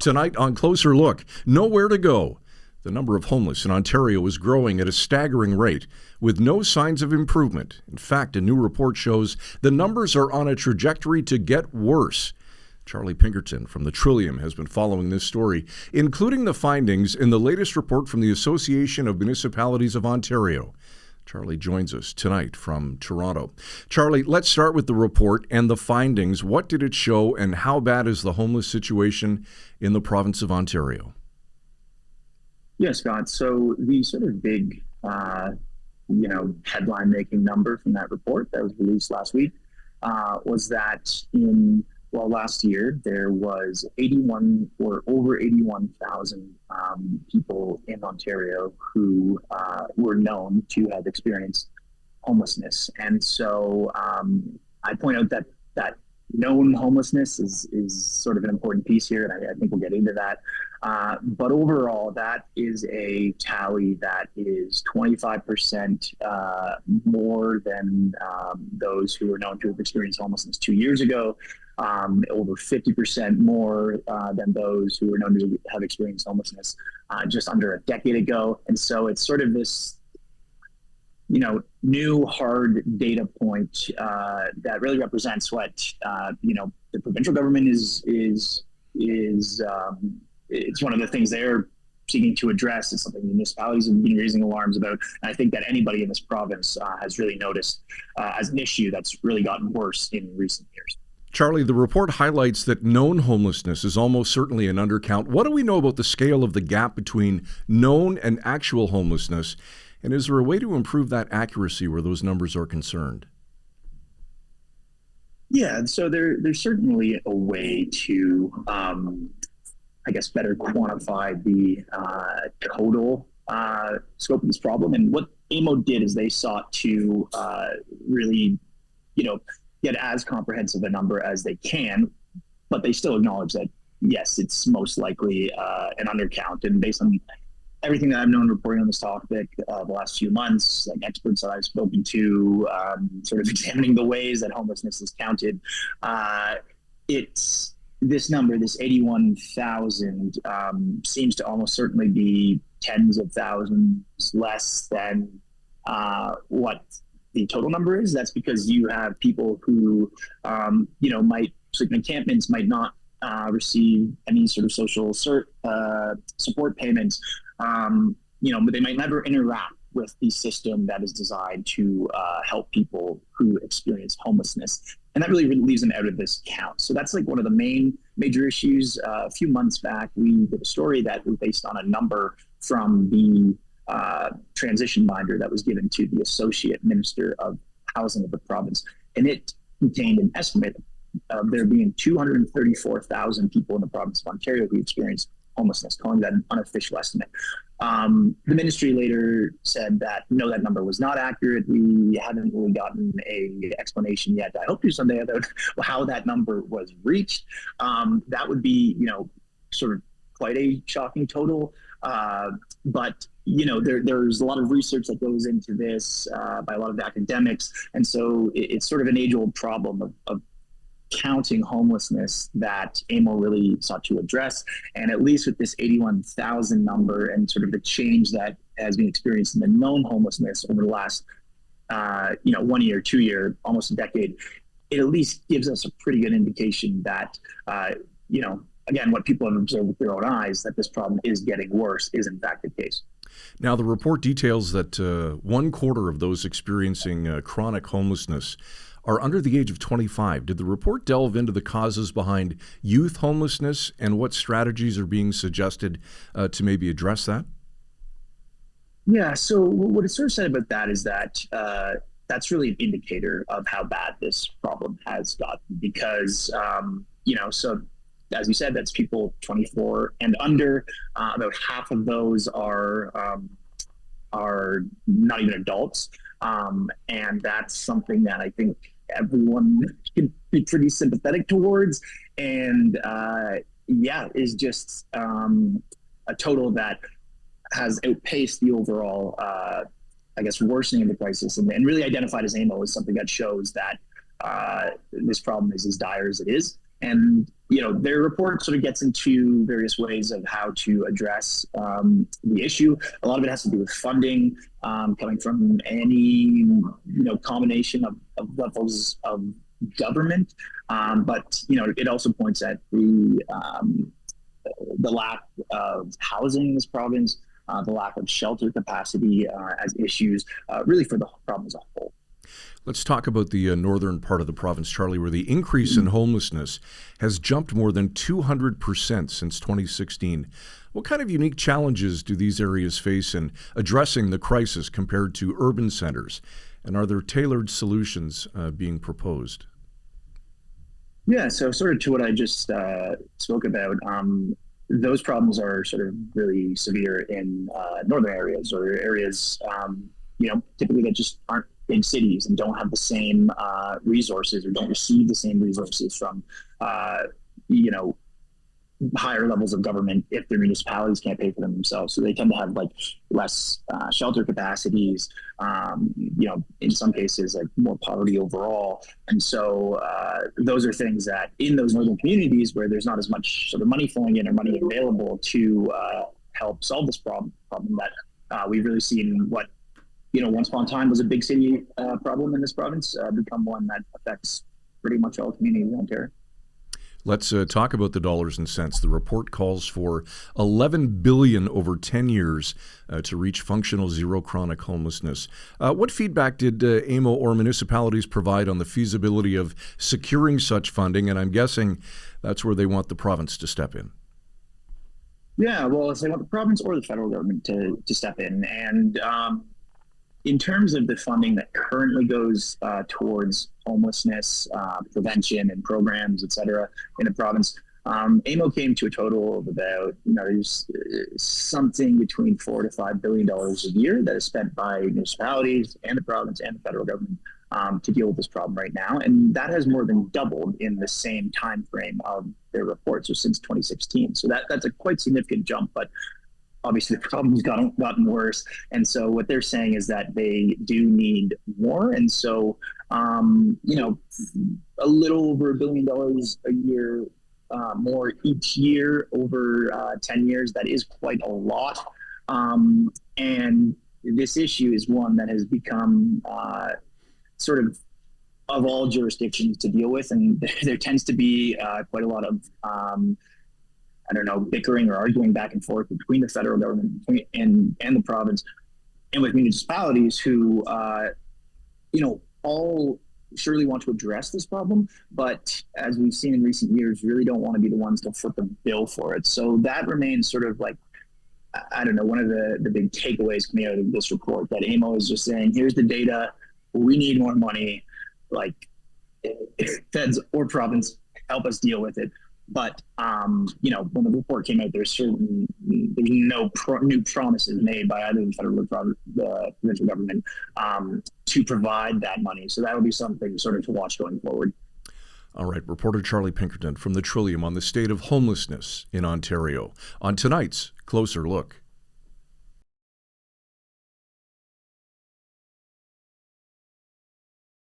Tonight on Closer Look, nowhere to go. The number of homeless in Ontario is growing at a staggering rate, with no signs of improvement. In fact, a new report shows the numbers are on a trajectory to get worse. Charlie Pinkerton from the Trillium has been following this story, including the findings in the latest report from the Association of Municipalities of Ontario. Charlie joins us tonight from Toronto. Charlie, let's start with the report and the findings. What did it show, and how bad is the homeless situation in the province of Ontario? Yeah, Scott. So the sort of big, headline-making number from that report that was released last week was that last year there was over 81,000 people in Ontario who were known to have experienced homelessness. And so I point out that known homelessness is sort of an important piece here, and I think we'll get into that. But overall, that is a tally that is 25% more than those who were known to have experienced homelessness 2 years ago, over 50% more than those who were known to have experienced homelessness just under a decade ago. And so it's sort of this new hard data point that really represents what the provincial government is it's one of the things they're seeking to address. It's something municipalities have been raising alarms about, and I think that anybody in this province has really noticed as an issue that's really gotten worse in recent years. Charlie, the report highlights that known homelessness is almost certainly an undercount. What do we know about the scale of the gap between known and actual homelessness? And is there a way to improve that accuracy where those numbers are concerned? Yeah, so there's certainly a way to, better quantify the total scope of this problem. And what AMO did is they sought to really, get as comprehensive a number as they can, but they still acknowledge that, yes, it's most likely an undercount. And based on everything that I've known reporting on this topic the last few months, like experts that I've spoken to, sort of examining the ways that homelessness is counted, it's this number, this 81,000, seems to almost certainly be tens of thousands less than what the total number is. That's because you have people who, might sleep in encampments, might not receive any sort of social support payments, but they might never interact with the system that is designed to help people who experience homelessness. And that really leaves them out of this count. So that's like one of the major issues. A few months back, we did a story that was based on a number from the transition binder that was given to the Associate Minister of Housing of the province. And it contained an estimate of there being 234,000 people in the province of Ontario who experienced homelessness, calling that an unofficial estimate. The ministry later said that, no, that number was not accurate. We haven't really gotten a explanation yet. I hope to someday about how that number was reached. That would be, sort of quite a shocking total. But there's a lot of research that goes into this by a lot of academics. And so it's sort of an age-old problem of counting homelessness that AMO really sought to address. And at least with this 81,000 number and sort of the change that has been experienced in the known homelessness over the last, 1 year, 2 year, almost a decade, it at least gives us a pretty good indication that, again, what people have observed with their own eyes, that this problem is getting worse, is in fact the case. Now, the report details that 1/4 of those experiencing chronic homelessness are under the age of 25. Did the report delve into the causes behind youth homelessness and what strategies are being suggested to maybe address that? Yeah, so what it sort of said about that is that that's really an indicator of how bad this problem has gotten because, so as you said, that's people 24 and under. About half of those are not even adults. And that's something that I think everyone can be pretty sympathetic towards. And is just a total that has outpaced the overall, worsening of the crisis and really identified as AMO as something that shows that this problem is as dire as it is. And their report sort of gets into various ways of how to address the issue. A lot of it has to do with funding, coming from any combination of levels of government. But it also points at the lack of housing in this province, the lack of shelter capacity as issues, really for the problem as a whole. Let's talk about the northern part of the province, Charlie, where the increase in homelessness has jumped more than 200% since 2016. What kind of unique challenges do these areas face in addressing the crisis compared to urban centers? And are there tailored solutions being proposed? Yeah, so sort of to what I just spoke about, those problems are sort of really severe in northern areas or areas, typically that just aren't big cities and don't have the same resources or don't receive the same resources from, higher levels of government if their municipalities can't pay for them themselves. So they tend to have less shelter capacities, in some cases more poverty overall. And so those are things that in those northern communities where there's not as much sort of money flowing in or money available to help solve this problem that we've really seen what once upon a time was a big city problem in this province become one that affects pretty much all communities in Ontario. Let's talk about the dollars and cents. The report calls for $11 billion over 10 years to reach functional zero chronic homelessness. What feedback did AMO or municipalities provide on the feasibility of securing such funding? And I'm guessing that's where they want the province to step in. Yeah, well, they want the province or the federal government to step in. And in terms of the funding that currently goes towards homelessness prevention and programs, et cetera, in the province, AMO came to a total of about, there's something between $4 to $5 billion a year that is spent by municipalities and the province and the federal government to deal with this problem right now. And that has more than doubled in the same time frame of their report, so since 2016. So that's a quite significant jump, but obviously the problem's gotten worse. And so what they're saying is that they do need more. And so, a little over $1 billion a year more each year over 10 years, that is quite a lot. And this issue is one that has become sort of all jurisdictions to deal with. And there tends to be quite a lot of bickering or arguing back and forth between the federal government and the province and with municipalities who, all surely want to address this problem, but as we've seen in recent years, really don't want to be the ones to foot the bill for it. So that remains sort of one of the big takeaways coming out of this report, that AMO is just saying, here's the data, we need more money, feds or province, help us deal with it. But when the report came out, there's no new promises made by either the federal or the provincial government to provide that money. So that would be something sort of to watch going forward. All right, reporter Charlie Pinkerton from the Trillium on the state of homelessness in Ontario on tonight's Closer Look.